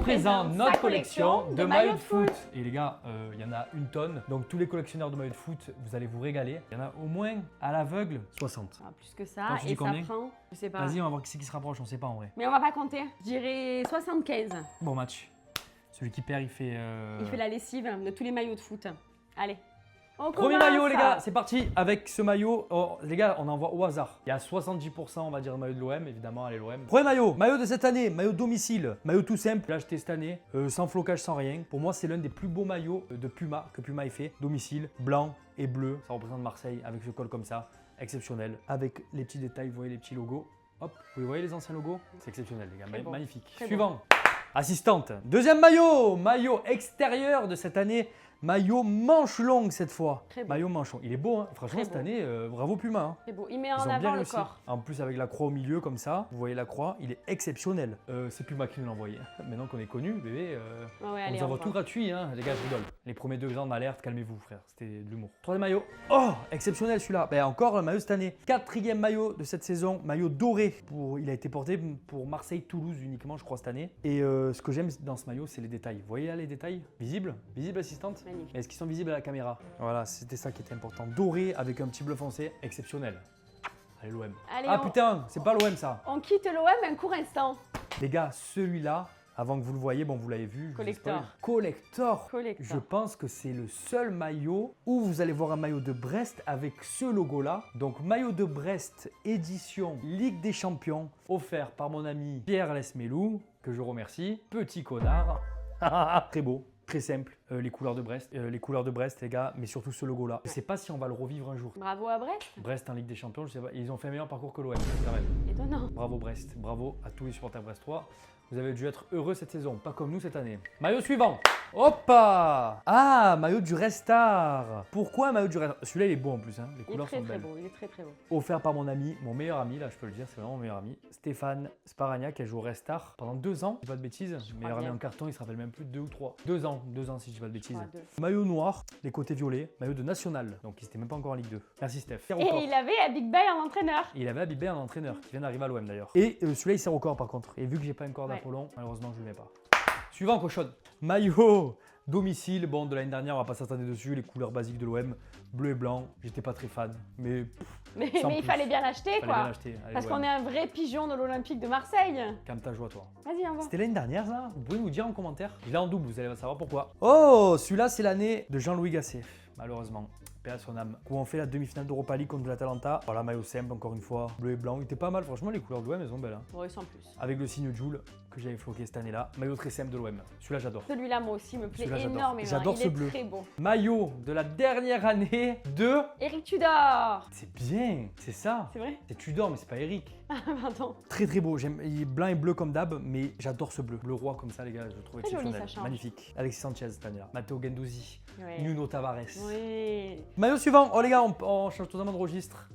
présente notre collection de maillots de foot. Et les gars, il y en a une tonne. Donc tous les collectionneurs de maillots de foot, vous allez vous régaler. Il y en a au moins à l'aveugle 60. Ah, plus que ça. Attends, tu dis Et ça combien prend, je sais pas. Vas-y, on va voir qui c'est qui se rapproche, on sait pas en vrai. Mais on va pas compter. Je dirais 75. Bon match. Celui qui perd, il fait... Il fait la lessive de tous les maillots de foot. Allez. On Premier commence. maillot les gars, c'est parti avec ce maillot. Oh, les gars, on envoie au hasard. Il y a 70% on va dire de maillot de l'OM, évidemment, allez l'OM. Premier maillot, maillot de cette année, maillot domicile, maillot tout simple. J'ai acheté cette année, sans flocage, sans rien. Pour moi, c'est l'un des plus beaux maillots de Puma que Puma ait fait. Domicile, blanc et bleu, ça représente Marseille avec ce col comme ça, exceptionnel. Avec les petits détails, vous voyez les petits logos. Hop, vous voyez les anciens logos? C'est exceptionnel les gars, magnifique. Très Suivant. beau. Assistante. Deuxième maillot, maillot extérieur de cette année. Maillot manche longue cette fois. Très beau. Maillot manche longue. Il est beau, hein. Franchement, Très cette beau. année, bravo Puma. Hein. C'est beau. Il met Ils en ont bien avant le réussi. corps. En plus, avec la croix au milieu comme ça, vous voyez la croix, il est exceptionnel. C'est Puma qui nous l'a envoyé. Maintenant qu'on est connu, bébé, Ouais, on allez, nous envoie va. tout gratuit. Hein. Les gars, je rigole. Les premiers degrés en alerte, calmez-vous, frère. C'était de l'humour. Troisième maillot. Oh, exceptionnel celui-là. Ben, encore le maillot cette année. Quatrième maillot de cette saison. Maillot doré. Il a été porté pour Marseille-Toulouse uniquement, je crois, cette année. Et ce que j'aime dans ce maillot, c'est les détails. Vous voyez là les détails? Visibles? Visibles, assistante? Magnifique. Est-ce qu'ils sont visibles à la caméra? Voilà, c'était ça qui était important. Doré avec un petit bleu foncé, exceptionnel. Allez l'OM. Allez, Ah putain, c'est pas l'OM ça. On quitte l'OM un court instant. Les gars, celui-là, avant que vous le voyez, bon vous l'avez vu. je vous Collector. spoil. Collector. Collector. Je pense que c'est le seul maillot où vous allez voir un maillot de Brest avec ce logo-là. Donc maillot de Brest, édition Ligue des Champions, offert par mon ami Pierre Lesmelou, que je remercie. Petit connard. Très beau. Très simple, les couleurs de Brest, les gars, mais surtout ce logo-là. Je sais pas si on va le revivre un jour. Bravo à Brest. Brest en Ligue des Champions, je sais pas, ils ont fait un meilleur parcours que l'OM quand même. Étonnant. Bravo Brest, bravo à tous les supporters brestois. Vous avez dû être heureux cette saison, pas comme nous cette année. Maillot suivant. Hoppa! Ah, maillot du Restar. Pourquoi un maillot du Restar? Celui-là il est beau en plus, hein. Les Il est couleurs très sont très belles. beau. Il est très très beau. Offert par mon ami, mon meilleur ami, là je peux le dire, c'est vraiment mon meilleur ami, Stéphane Sparagna qui a joué au Restar pendant 2 ans, si je dis pas de bêtises. Meilleur ami bien. en carton, il se rappelle même plus, 2 ou 3. 2 ans si je dis pas de bêtises. Trois, deux. Maillot noir, les côtés violets, maillot de National, donc il n'était même pas encore en Ligue 2. Merci Steph. Et il avait à Big Bay en entraîneur. Il avait Abibé, un entraîneur qui vient d'arriver à l'OM d'ailleurs. Et celui-là il sert au corps par contre. Et vu que j'ai pas un corps Ouais. d'Apollon, malheureusement je le mets pas. Suivant cochonne. Maillot domicile, bon de l'année dernière on va pas s'attarder dessus, les couleurs basiques de l'OM, bleu et blanc, j'étais pas très fan, mais Mais Sans il plus. fallait bien l'acheter fallait bien quoi. l'acheter. Allez, Parce l'OM. qu'on est un vrai pigeon de l'Olympique de Marseille. Calme ta joie toi. Vas-y, on va. C'était l'année dernière ça? Vous pouvez nous dire en commentaire? Il est en double, vous allez savoir pourquoi. Oh, celui-là c'est l'année de Jean-Louis Gasset, malheureusement. Paix à son âme. Où on fait la demi-finale d'Europa League contre l'Atalanta. Voilà, maillot simple encore une fois, bleu et blanc. Il était pas mal, franchement les couleurs de l'OM elles sont belles. Hein. Bon, sans plus. Avec le signe Joule que j'avais floqué cette année-là. Maillot très simple de l'OM. Celui-là j'adore. Celui-là, moi aussi, me plaît Celui-là, j'adore. énormément. J'adore il ce est bleu. très beau. Maillot de la dernière année de... Eric Tudor. C'est bien, c'est ça. C'est vrai? C'est Tudor mais c'est pas Eric. Ah, pardon. Très très beau, il est blanc et bleu comme d'hab, mais j'adore ce bleu. Bleu roi comme ça les gars, je le trouve Très joli, exceptionnel. ça change. Magnifique. Alexis Sanchez cette année-là. Matteo Guendouzi. Ouais. Nuno Tavares. Oui. Maillot suivant, oh les gars, on change totalement de registre.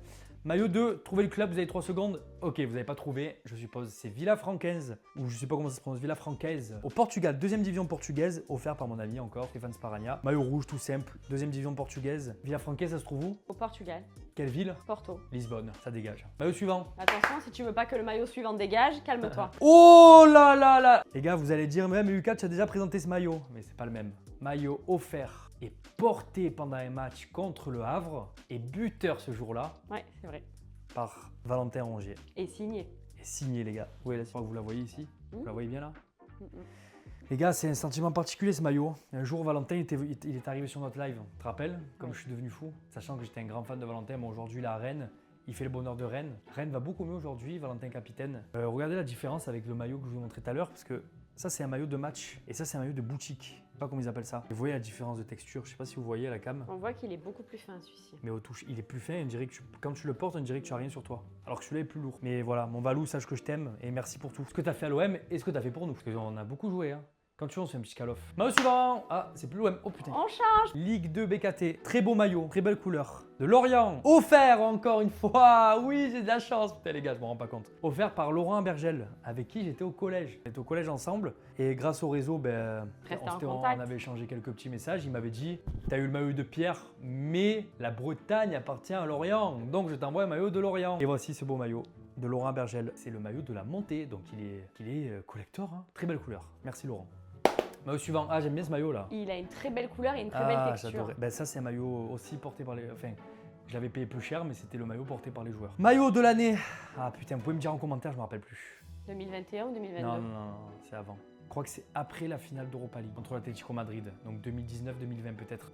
Maillot 2, trouvez le club, vous avez 3 secondes. Ok, vous n'avez pas trouvé, je suppose c'est Villafrancaise, ou je sais pas comment ça se prononce, Villafrancaise. Au Portugal, deuxième division portugaise, offert par mon ami encore, Stéphane Sparagna. Maillot rouge tout simple, deuxième division portugaise. Villafrancaise, ça se trouve où? Au Portugal. Quelle ville? Porto. Lisbonne, ça dégage. Maillot suivant. Attention, si tu veux pas que le maillot suivant dégage, calme-toi. Oh là là là! Les gars, vous allez dire, mais Lucas, tu as déjà présenté ce maillot. Mais c'est pas le même. Maillot offert et porté pendant un match contre le Havre et buteur ce jour-là Ouais, c'est vrai. par Valentin Rongier. Et signé. Et signé, les gars. Oui, là, vous la voyez ici. Vous la voyez bien là? Mm, mm. Les gars, c'est un sentiment particulier ce maillot. Un jour, Valentin il est arrivé sur notre live, tu te rappelles? Comme Ouais. je suis devenu fou, sachant que j'étais un grand fan de Valentin. Bon, aujourd'hui, il est à Rennes. Il fait le bonheur de Rennes. Rennes va beaucoup mieux aujourd'hui, Valentin capitaine. Regardez la différence avec le maillot que je vous ai montré tout à l'heure, parce que ça, c'est un maillot de match et ça, c'est un maillot de boutique. Je sais pas comment ils appellent ça. Vous voyez la différence de texture, je sais pas si vous voyez à la cam. On voit qu'il est beaucoup plus fin celui-ci. Mais aux touches, il est plus fin, on dirait que quand tu le portes, on dirait que tu as rien sur toi. Alors que celui-là est plus lourd. Mais voilà, mon Valou, sache que je t'aime et merci pour tout. Ce que tu as fait à l'OM et ce que tu as fait pour nous. Parce qu'on a beaucoup joué. Hein. Quand tu veux, on se fait un petit call-off. Maillot suivant. Ah, c'est plus l'OM. Oh putain. On change. Ligue 2 BKT. Très beau maillot, très belle couleur. De Lorient. Offert encore une fois. Oui, j'ai de la chance. Putain, les gars, je me rends pas compte. Offert par Laurent Bergel, avec qui j'étais au collège. On était au collège ensemble. Et grâce au réseau, Restez en on contact. avait échangé quelques petits messages. Il m'avait dit, t'as eu le maillot de Pierre, mais la Bretagne appartient à Lorient. Donc je t'envoie un maillot de Lorient. Et voici ce beau maillot de Laurent Bergel. C'est le maillot de la montée, donc il est collector. Hein. Très belle couleur. Merci Laurent. Maillot suivant. Ah, j'aime bien ce maillot là. Il a une très belle couleur et une très belle Ah, texture. j'adorais. Ben, ça, c'est un maillot aussi porté par les. Enfin, je l'avais payé plus cher, mais c'était le maillot porté par les joueurs. Maillot de l'année. Ah putain, vous pouvez me dire en commentaire, je me rappelle plus. 2021 ou 2022? Non, c'est avant. Je crois que c'est après la finale d'Europa League contre l'Atlético Madrid, donc 2019-2020 peut-être.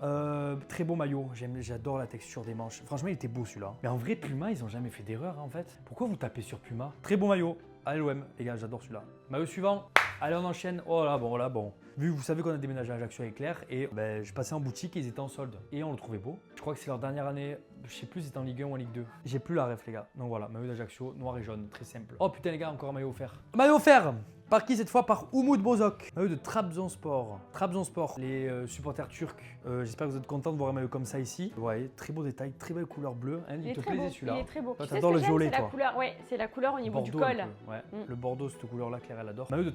Très beau maillot, j'adore la texture des manches. Franchement, il était beau celui-là. Mais en vrai, Puma, ils ont jamais fait d'erreur en fait. Pourquoi vous tapez sur Puma? Très beau maillot. Allez l'OM, les gars, j'adore celui-là. Maillot suivant. Allez, on enchaîne. Oh là, bon. Vu, vous savez qu'on a déménagé à Ajaccio avec Claire et ben, je passais en boutique et ils étaient en solde. Et on le trouvait beau. Je crois que c'est leur dernière année, je sais plus si c'était en Ligue 1 ou en Ligue 2. J'ai plus la ref, les gars. Donc voilà, maillot d'Ajaccio, noir et jaune, très simple. Oh putain, les gars, encore un maillot offert. Maillot offert! Par qui cette fois? Par Umut Bozok. Maillot de Trabzonspor. Trabzonspor, les supporters turcs. J'espère que vous êtes contents de voir un maillot comme ça ici. Vous voyez, très beau détail, très belle couleur bleue. Hein, il te plaisait celui-là. Il est très beau. Toi, Tu sais t'adores ce le que j'aime, violet, c'est la toi. couleur, ouais, c'est la couleur au niveau du Bordeaux, col. un peu, ouais. Le Bordeaux, cette couleur-là, Claire, elle adore. Maillot de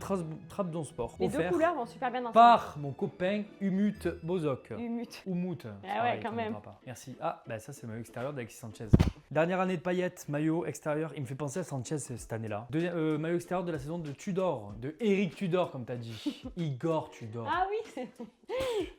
Trabzonspor. Les deux offert couleurs vont super bien ensemble. par mon copain Umut Bozok. Umut. Umut. Ah ouais, quand même. Merci. Ah, bah ça c'est le maillot extérieur d'Alexis Sanchez. Dernière année de Payet, maillot extérieur. Il me fait penser à Sanchez cette année-là. Maillot extérieur de la saison de Tudor, de Eric Tudor comme t'as dit. Igor Tudor. Ah oui, c'est...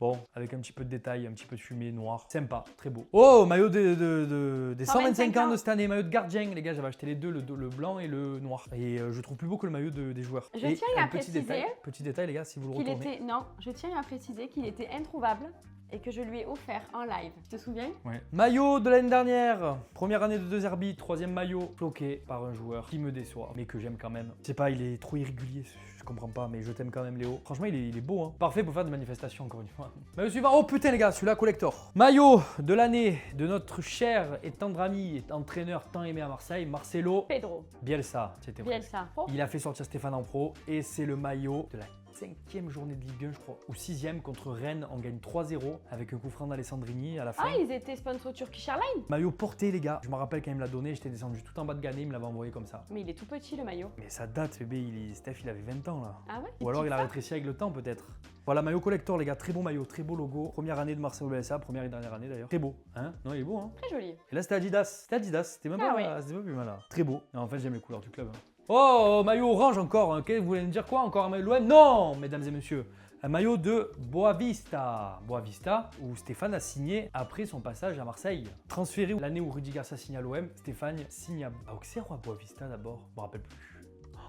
Bon, avec un petit peu de détail, un petit peu de fumée noire. Sympa, très beau. Oh, maillot des 125 ans de cette année. Maillot de gardien, les gars. J'avais acheté les deux, le blanc et le noir. Et je trouve plus beau que le maillot des joueurs. Je Et tiens un à préciser petit détail, les gars, si vous le qu'il retournez. était... Non, je tiens à préciser qu'il était introuvable et que je lui ai offert en live. Tu te souviens? Ouais. Maillot de l'année dernière. Première année de 2 arbitres. Troisième maillot floqué par un joueur qui me déçoit, mais que j'aime quand même. Je sais pas, il est trop irrégulier. Je comprends pas, mais je t'aime quand même, Léo. Franchement, il est beau. Hein. Parfait pour faire des manifestations, encore une fois. Maillot suivant. Oh putain, les gars, celui-là, collector. Maillot de l'année de notre cher et tendre ami et entraîneur tant aimé à Marseille, Marcelo Pedro. Bielsa. C'était vrai. Bielsa. Oh. Il a fait sortir Stéphane en pro et c'est le maillot de la 5e journée de Ligue 1, je crois, ou 6e contre Rennes. On gagne 3-0 avec un coup franc d'Alessandrini à la fin. Ah, ils étaient sponsors Turkish Airlines. Maillot porté, les gars. Je me rappelle quand il me l'a donné, j'étais descendu tout en bas de Ganet, il me l'avait envoyé comme ça. Mais il est tout petit, le maillot. Mais ça date, bébé. Steph, il avait 20 ans là. Ah ouais? Ou alors il a rétréci avec le temps, peut-être. Voilà, maillot collector, les gars. Très beau maillot, très beau logo. Première année de Marcelo Bielsa, première et dernière année d'ailleurs. Très beau, hein? Non, il est beau, hein? Très joli. Et là, c'était Adidas. C'était même Ah pas, ouais. c'était pas plus mal là. Très beau. Et en fait, j'aime les couleurs du club. Hein. Oh, maillot orange encore. Hein. Vous voulez me dire quoi? Encore un maillot de l'OM? Non, mesdames et messieurs. Un maillot de Boavista. Boavista, où Stéphane a signé après son passage à Marseille. Transféré l'année où Rudy Garcia signe à l'OM, Stéphane signe à Auxerre ou à Boavista d'abord? Je me rappelle plus.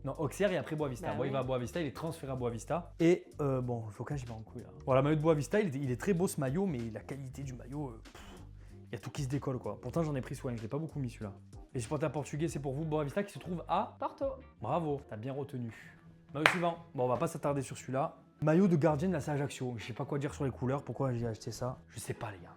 Non, Auxerre et après Boavista. Bah Bon, oui. il va à Boavista, il est transféré à Boavista. Et bon, le flocage, il va en couille là. Voilà, maillot de Boavista, il est très beau ce maillot, mais la qualité du maillot, il y a tout qui se décolle quoi. Pourtant, j'en ai pris soin, je l'ai pas beaucoup mis celui-là. Les supporters portugais, c'est pour vous, Boavista qui se trouve à... Porto. Bravo, t'as bien retenu. Maillot suivant. Bon, on va pas s'attarder sur celui-là. Maillot de gardien de la Ajaccio. Je sais pas quoi dire sur les couleurs, pourquoi j'ai acheté ça. Je sais pas, les gars.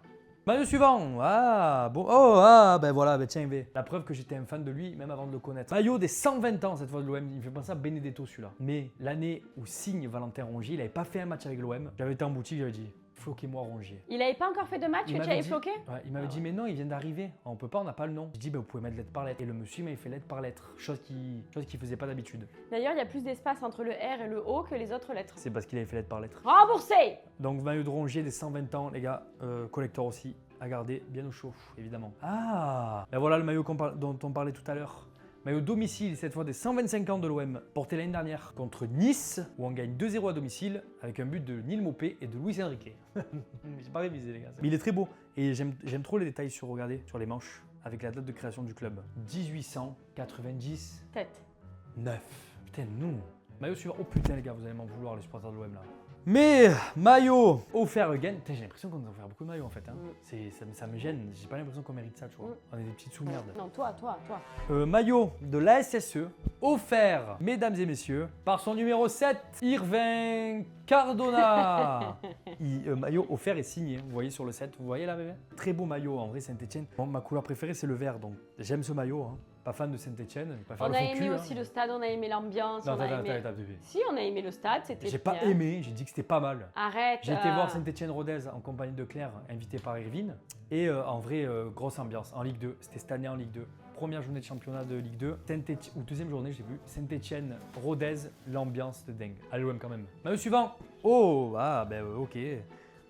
Maillot suivant. Ah, bon. Oh, ah, ben voilà, ben tiens, la preuve que j'étais un fan de lui, même avant de le connaître. Maillot des 120 ans cette fois de l'OM. Il me fait penser à Benedetto celui-là. Mais l'année où signe Valentin Rongier, il avait pas fait un match avec l'OM. J'avais été en boutique, j'avais dit, floquez-moi Rongier. Il avait pas encore fait de match Il que tu m'avait avais dit- floqué? Ouais, il m'avait dit, mais non, il vient d'arriver. On peut pas, on n'a pas le nom. J'ai dit, ben, vous pouvez mettre lettre par lettre. Et le monsieur m'avait fait lettre par lettre. Chose qu'il faisait pas d'habitude. D'ailleurs, il y a plus d'espace entre le R et le O que les autres lettres. C'est parce qu'il avait fait lettre par lettre. Remboursé! Donc maillot de Rongier des 120 ans, les gars, collector aussi, à garder bien au chaud, évidemment. Ah, ben voilà le maillot dont on parlait tout à l'heure. Maillot domicile, cette fois des 125 ans de l'OM, porté l'année dernière contre Nice, où on gagne 2-0 à domicile, avec un but de Neil Maupay et de Luis Enrique. J'ai pas révisé, les gars. Mais il est très beau, et j'aime trop les détails sur les manches, avec la date de création du club. 1899. Tête. Putain, nous. Maillot suivant. Oh putain, les gars, vous allez m'en vouloir, les supporters de l'OM là. Mais maillot offert again. Putain, j'ai l'impression qu'on nous a offert beaucoup de maillots en fait. Hein. Ça me gêne. J'ai pas l'impression qu'on mérite ça, tu vois. On est des petites sous-merdes. Non, toi. Maillot de la SSE offert, mesdames et messieurs, par son numéro 7, Irving Cardona. Maillot offert et signé. Vous voyez sur le 7, vous voyez là, bébé? Très beau maillot en vrai, Saint-Etienne. Bon, ma couleur préférée, c'est le vert, donc j'aime ce maillot. Hein. Pas fan de Saint-Etienne. On a aimé aussi le stade, on a aimé l'ambiance. Non, on a attends, aimé... bébé. Si, on a aimé le stade, c'était J'ai pas bien. aimé, j'ai dit que c'était pas mal. Arrête. J'ai été voir Saint-Etienne-Rodez en compagnie de Claire, invité par Irvine. Et en vrai, grosse ambiance en Ligue 2. C'était cette année en Ligue 2. Première journée de championnat de Ligue 2. Ou deuxième journée, j'ai vu. Saint-Etienne-Rodez, l'ambiance de dingue. Allez, l'OM quand même. Maillot suivant. Oh, ah, ben ok.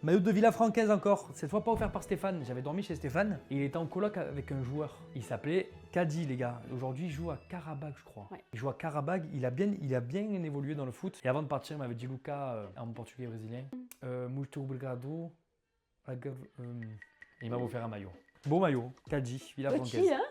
Maillot de Villafrancaise encore, cette fois pas offert par Stéphane. J'avais dormi chez Stéphane et il était en coloc avec un joueur. Il s'appelait Kadi, les gars. Aujourd'hui, il joue à Karabag, je crois. Ouais. Il joue à Karabag, il a bien évolué dans le foot. Et avant de partir, il m'avait dit Luca, en portugais brésilien, muito obrigado. Il m'a offert un maillot. Beau maillot, Kadi, Villafrancaise. Petit, hein?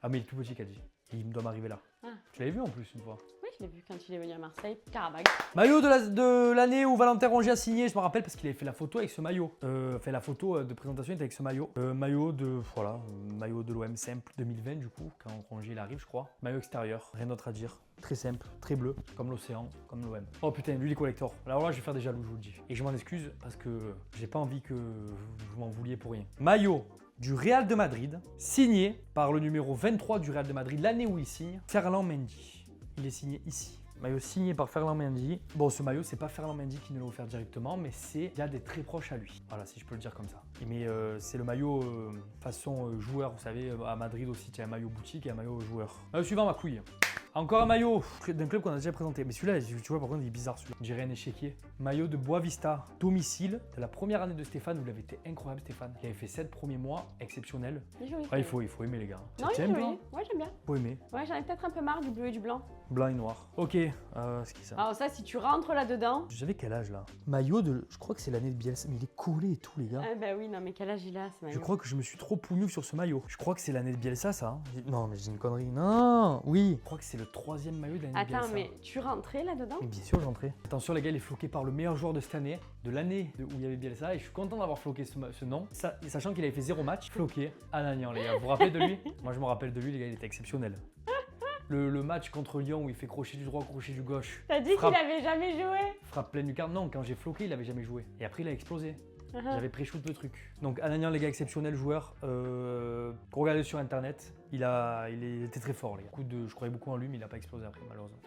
Ah, mais il est tout petit, Kadi. Il doit m'arriver là. Ah. Tu l'avais vu en plus une fois. Oui, je l'ai vu quand il est venu à Marseille. Karabag. Maillot de l'année où Valentin Rongier a signé, je me rappelle parce qu'il avait fait la photo avec ce maillot. Fait la photo de présentation était avec ce maillot. Maillot de l'OM simple 2020 du coup, quand Rongier il arrive je crois. Maillot extérieur, rien d'autre à dire. Très simple, très bleu, comme l'océan, comme l'OM. Oh putain, lui les collectors. Alors là je vais faire des jaloux, je vous le dis. Et je m'en excuse parce que j'ai pas envie que vous m'en vouliez pour rien. Maillot du Real de Madrid, signé par le numéro 23 du Real de Madrid, l'année où il signe, Ferland Mendy. Il est signé ici. Maillot signé par Ferland Mendy. Bon, ce maillot, c'est pas Ferland Mendy qui nous l'a offert directement, mais c'est il y a des très proches à lui. Voilà, si je peux le dire comme ça. Mais c'est le maillot façon joueur, vous savez, à Madrid aussi, il y a un maillot boutique et un maillot joueur. Maillot suivant, ma couille. Encore un maillot d'un club qu'on a déjà présenté. Mais celui-là, tu vois, par contre, il est bizarre celui-là. On dirait un échiquier. Maillot de Boavista, domicile. C'est la première année de Stéphane, vous l'avez été incroyable, Stéphane. Il avait fait 7 premiers mois, exceptionnel. Il est joli. Ouais, il faut aimer, les gars. Non, il est bien. joli. Ouais, j'aime bien. Faut aimer. Ouais, j'en ai peut-être un peu marre du bleu et du blanc. Blanc et noir. Ok, c'est qui ça? Alors ça, si tu rentres là-dedans... J'avais quel âge là? Maillot de. Je crois que c'est l'année de Bielsa, mais il est collé et tout, les gars. Ah bah oui, non mais quel âge il a ce maillot? Je crois que je me suis trop pougnou sur ce maillot. Je crois que c'est l'année de Bielsa, ça. Hein. Non, mais j'ai une connerie. Non, oui. Je crois que c'est le 3e maillot de l'année de Bielsa. Attends, mais tu rentrais là-dedans? Mais bien sûr, j'entrais. Attention, les gars, il est floqué par le meilleur joueur de cette année, de l'année où il y avait Bielsa, et je suis content d'avoir floqué ce nom, sachant qu'il avait fait 0 match. Floqué, Anagnan, les gars. Vous vous rappelez de lui? Moi, je me rappelle de lui, les gars, il était exceptionnel. Le match contre Lyon où il fait crochet du droit, crochet du gauche. T'as dit qu'il avait jamais joué? Frappe pleine du quart. Non, quand j'ai floqué, il avait jamais joué. Et après, il a explosé. Uh-huh. J'avais pré-shoot le truc. Donc Anagnan, les gars, exceptionnel joueur. Regardez sur internet, il était très fort, les gars. Je croyais beaucoup en lui, mais il a pas explosé après, malheureusement.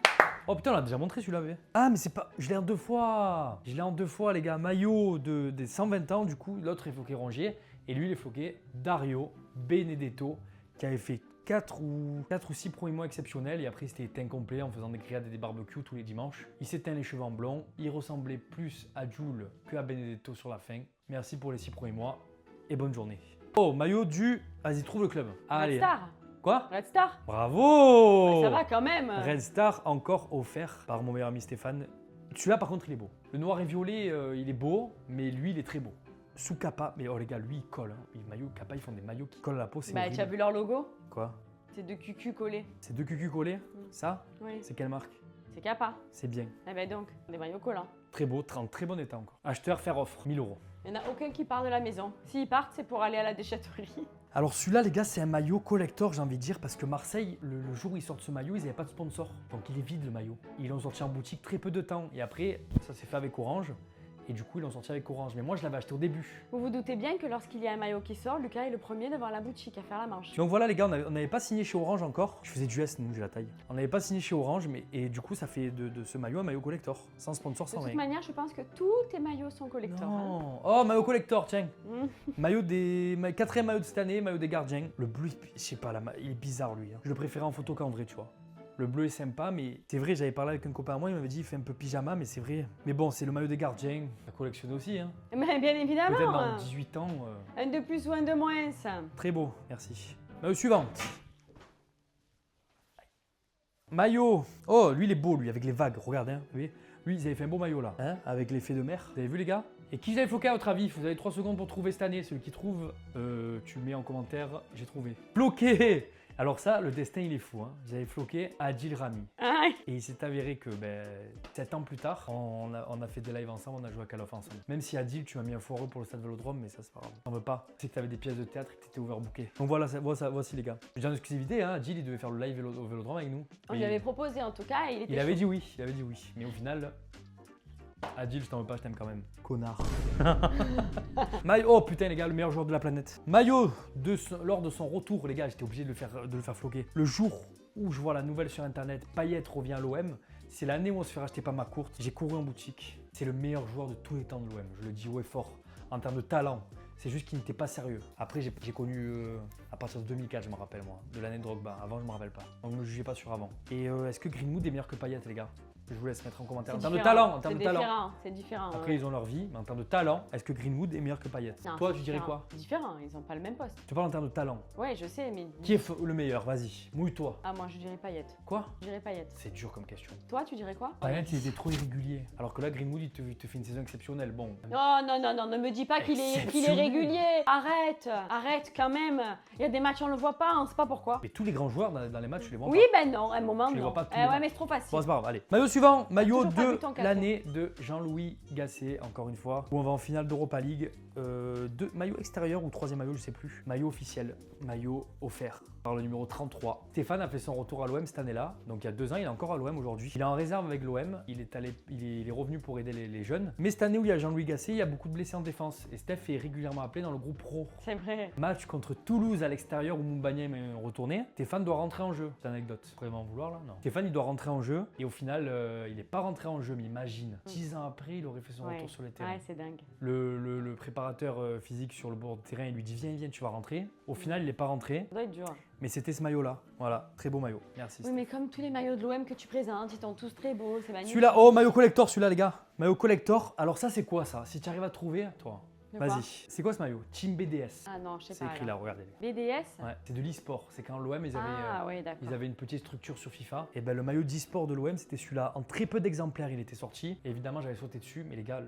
Oh putain, on l'a déjà montré celui-là. Ah, mais c'est pas. Je l'ai en 2 fois. Je l'ai en 2 fois, les gars. Maillot des 120 ans, du coup, l'autre est floqué Rongier. Et lui, il est floqué Dario Benedetto, qui avait fait 4 ou 6 premiers mois exceptionnels et après c'était incomplet en faisant des grillades et des barbecues tous les dimanches. Il s'éteint les cheveux en blond, il ressemblait plus à Jules que à Benedetto sur la fin. Merci pour les 6 premiers mois et bonne journée. Oh, maillot du... Vas-y, trouve le club. Allez. Red Star. Quoi? Red Star. Bravo! Ouais, ça va quand même. Red Star encore offert par mon meilleur ami Stéphane. Celui-là par contre il est beau. Le noir et violet il est beau, mais lui il est très beau. Sous Kappa, mais oh les gars, lui il colle. Hein. Les maillots Kappa, ils font des maillots qui collent à la peau, c'est Bah, horrible. tu as vu leur logo? Quoi? C'est 2 cucu collés. C'est 2 cucus collés? Ça? Oui. C'est quelle marque? C'est Kappa. C'est bien. Eh ben donc, des maillots collants. Très beau, en très bon état encore. Acheteur, faire offre, 1000 €. Il n'y en a aucun qui part de la maison. S'ils partent, c'est pour aller à la déchetterie. Alors celui-là, les gars, c'est un maillot collector, j'ai envie de dire, parce que Marseille, le jour où ils sortent ce maillot, ils n'avaient pas de sponsor. Donc il est vide le maillot. Ils l'ont sorti en boutique très peu de temps. Et après, ça s'est fait avec Orange. Et du coup, ils l'ont sorti avec Orange. Mais moi, je l'avais acheté au début. Vous vous doutez bien que lorsqu'il y a un maillot qui sort, Lucas est le premier devant la boutique à faire la manche. Donc voilà les gars, on n'avait pas signé chez Orange encore. Je faisais du S, nous j'ai la taille. On n'avait pas signé chez Orange, et du coup ça fait de ce maillot un maillot collector. Sans sponsor, De sans toute rien. manière, je pense que tous tes maillots sont collector. Hein. Non. Oh, maillot collector, tiens. Mmh. Maillot 4e maillot de cette année, maillot des gardiens. Le bleu, je sais pas, il est bizarre lui. Hein. Je le préférais en photo qu'en vrai, tu vois. Le bleu est sympa, mais c'est vrai, j'avais parlé avec un copain à moi, il m'avait dit il fait un peu pyjama, mais c'est vrai. Mais bon, c'est le maillot des gardiens. À collectionner aussi, hein. Mais bien évidemment. Peut-être dans 18 ans. Un de plus ou un de moins. Très beau, merci. Maillot suivant. Maillot. Oh, lui il est beau, lui, avec les vagues. Regardez, hein. Vous voyez, lui, ils avaient fait un beau maillot là, hein, avec l'effet de mer. Vous avez vu les gars? Et qui j'avais floqué à votre avis? Vous avez 3 secondes pour trouver cette année. Celui qui trouve, tu mets en commentaire, j'ai trouvé. Floqué. Alors ça, le destin il est fou. Hein. J'avais floqué Adil Rami. Ah. Et il s'est avéré que 7 ans plus tard, on a fait des lives ensemble, on a joué à Call of ensemble. Même si Adil, tu m'as mis un foireux pour le stade Vélodrome, mais ça c'est pas grave. T'en veux pas. C'est que t'avais des pièces de théâtre et que t'étais overbooké. Donc voilà, voici les gars. J'ai en exclusivité, hein. Adil il devait faire le live au Vélodrome avec nous. On lui avait proposé en tout cas et il était Il avait chaud. dit oui, Mais au final, Adil, je t'en veux pas, je t'aime quand même. Connard. Oh putain les gars, le meilleur joueur de la planète. Maillot lors de son retour, les gars, j'étais obligé de le faire floquer. Le jour où je vois la nouvelle sur internet, Payet revient à l'OM, c'est l'année où on se fait racheter par ma courte. J'ai couru en boutique. C'est le meilleur joueur de tous les temps de l'OM. Je le dis haut et fort. En termes de talent, c'est juste qu'il n'était pas sérieux. Après, j'ai connu à partir de 2004, je me rappelle moi, de l'année de Drogba. Avant, je me rappelle pas. Donc ne me jugez pas sur avant. Et est-ce que Greenwood est meilleur que Payet, les gars? Je vous laisse mettre en commentaire. En C'est termes de différent. talent, en termes de C'est talent. différent, c'est différent. Après, ils ont leur vie, mais en termes de talent, est-ce que Greenwood est meilleur que Payet? Non, Toi, c'est tu dirais différent. quoi? C'est différent, ils ont pas le même poste. Tu parles en termes de talent. Ouais, je sais, mais. Qui est le meilleur? Vas-y, mouille-toi. Ah, moi je dirais Payet. Quoi? Je dirais Payet. C'est dur comme question. Toi, tu dirais quoi? Payet, il était trop irrégulier. Alors que là, Greenwood, il te fait une saison exceptionnelle. Bon. Non, non, non, non, ne me dis pas qu'il est Exceptionnel. régulier. Arrête quand même. Il y a des matchs, on le voit pas, on sait pas pourquoi. Mais tous les grands joueurs dans les matchs, tu les vois Oui, pas. ben non, à un moment, Je les non. vois pas tous Eh les ouais, matchs. mais c'est trop facile. Bon, c'est pas grave, allez. Maillot suivant, maillot toujours pas de bu ton café. l'année de Jean-Louis Gasset, encore une fois, où on va en finale d'Europa League. Maillot extérieur ou troisième maillot, je sais plus. Maillot officiel, maillot offert par le numéro 33. Stéphane a fait son retour à l'OM cette année-là, donc il y a 2 ans, il est encore à l'OM aujourd'hui. Il est en réserve avec l'OM, il est revenu pour aider les jeunes. Mais cette année où il y a Jean-Louis Gasset, il y a beaucoup de blessés en défense. Et Steph est régulièrement appelé dans le groupe pro. C'est vrai. Match contre Toulouse à l'extérieur où Moubagnem est retourné. Stéphane doit rentrer en jeu. C'est une anecdote. Vous pourriez m'en vouloir là? Non. Stéphane, il doit rentrer en jeu et au final, il n'est pas rentré en jeu. Mais imagine, 10 ans après, il aurait fait son retour sur le terrain. Ouais, c'est dingue. Le préparateur physique sur le bord de terrain, il lui dit viens, tu vas rentrer. Au final, il n'est pas rentré. Ça doit être dur. Mais c'était ce maillot-là. Voilà, très beau maillot. Merci. Oui, mais comme tous les maillots de l'OM que tu présentes, ils sont tous très beaux, c'est magnifique. Celui-là, oh, maillot collector, celui-là, les gars. Maillot collector. Alors, ça, c'est quoi ça? Si tu arrives à trouver, toi. De quoi? Vas-y. C'est quoi ce maillot? Team BDS. Ah non, je sais C'est pas. écrit là, regardez. BDS? Ouais, c'est de l'e-sport. C'est quand l'OM, Ah oui, d'accord. ils avaient une petite structure sur FIFA. Et ben le maillot d'e-sport de l'OM, c'était celui-là. En très peu d'exemplaires, il était sorti. Et évidemment, j'avais sauté dessus, mais les gars,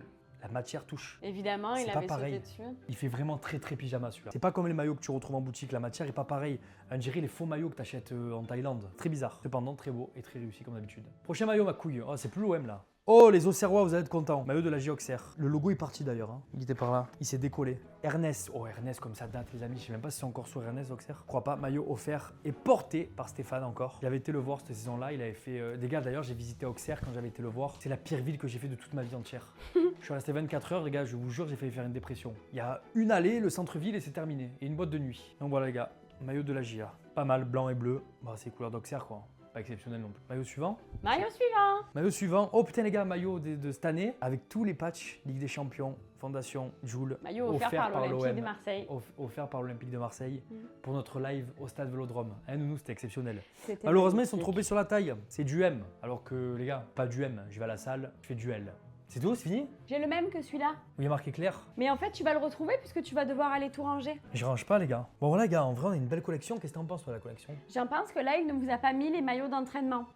la matière touche. Évidemment, C'est il pas avait sauté pareil. dessus. Il fait vraiment très pyjama celui-là. C'est pas comme les maillots que tu retrouves en boutique, la matière est pas pareille. On dirait les faux maillots que tu achètes en Thaïlande. Très bizarre. Cependant, très beau et très réussi comme d'habitude. Prochain maillot, ma couille. Oh, c'est plus l'OM là. Oh, les Auxerrois, vous allez être contents. Maillot de la J Auxerre. Le logo est parti d'ailleurs. Hein. Il était par là. Il s'est décollé. Ernest. Oh, Ernest, comme ça date, les amis. Je sais même pas si c'est encore sur Ernest Auxerre. Je crois pas. Maillot offert et porté par Stéphane encore. J'avais été le voir cette saison-là. Il avait fait. Des gars, d'ailleurs, j'ai visité Auxerre quand j'avais été le voir. C'est la pire ville que j'ai fait de toute ma vie entière. Je suis resté 24 heures, les gars. Je vous jure, j'ai failli faire une dépression. Il y a une allée, le centre-ville et c'est terminé. Et une boîte de nuit. Donc voilà, les gars. Maillot de la JA. Pas mal, blanc et bleu. Bah, c'est couleur d'Auxerre, quoi. Pas exceptionnel non plus. Maillot suivant. Maillot suivant. Maillot suivant. Oh putain les gars, maillot de cette année avec tous les patchs Ligue des Champions, Fondation, Joule. Maillot offert par l'Olympique l'OM, de Marseille. Offert par l'Olympique de Marseille pour notre live au stade Vélodrome. Hein, nounou, c'était exceptionnel. C'était Malheureusement, ils sont magnifique. trompés sur la taille. C'est du M. Alors que les gars, pas du M. Je vais à la salle, je fais du L. C'est tout, c'est fini? J'ai le même que celui-là. Il y a marqué clair. Mais en fait, tu vas le retrouver puisque tu vas devoir aller tout ranger. Je range pas les gars. Bon voilà les gars, en vrai on a une belle collection. Qu'est-ce que t'en penses toi de la collection? J'en pense que là, il ne vous a pas mis les maillots d'entraînement.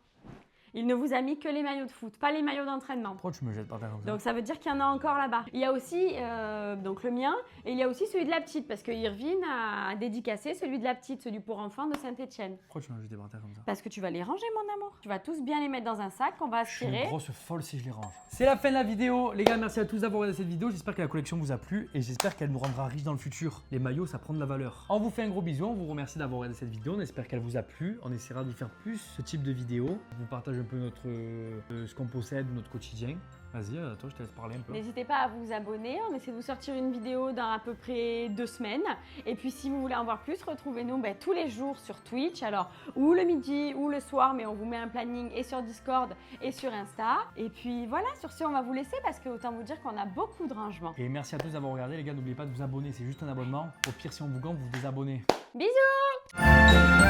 Il ne vous a mis que les maillots de foot, pas les maillots d'entraînement. Pourquoi tu me jettes par terre comme ça? Donc ça veut dire qu'il y en a encore là-bas. Il y a aussi donc le mien et il y a aussi celui de la petite parce que Irvine a dédicacé celui de la petite, celui pour enfants de Saint-Etienne. Pourquoi tu m'as jeté par terre comme ça? Parce que tu vas les ranger mon amour. Tu vas tous bien les mettre dans un sac qu'on va Je suis une aspirer. grosse folle si je les range. C'est la fin de la vidéo. Les gars, merci à tous d'avoir regardé cette vidéo. J'espère que la collection vous a plu et j'espère qu'elle nous rendra riches dans le futur. Les maillots, ça prend de la valeur. On vous fait un gros bisou. On vous remercie d'avoir regardé cette vidéo. On espère qu'elle vous a plu. On essaiera d'y faire plus ce type de vidéo. On vous partage un peu ce qu'on possède, notre quotidien. Vas-y, toi, je te laisse parler un peu. N'hésitez pas à vous abonner. On essaie de vous sortir une vidéo dans à peu près 2 semaines. Et puis si vous voulez en voir plus, retrouvez-nous tous les jours sur Twitch. Alors, ou le midi ou le soir, mais on vous met un planning et sur Discord et sur Insta. Et puis voilà, sur ce, on va vous laisser parce que autant vous dire qu'on a beaucoup de rangements. Et merci à tous d'avoir regardé. Les gars, n'oubliez pas de vous abonner. C'est juste un abonnement. Au pire, si on vous gagne, vous vous désabonnez. Bisous!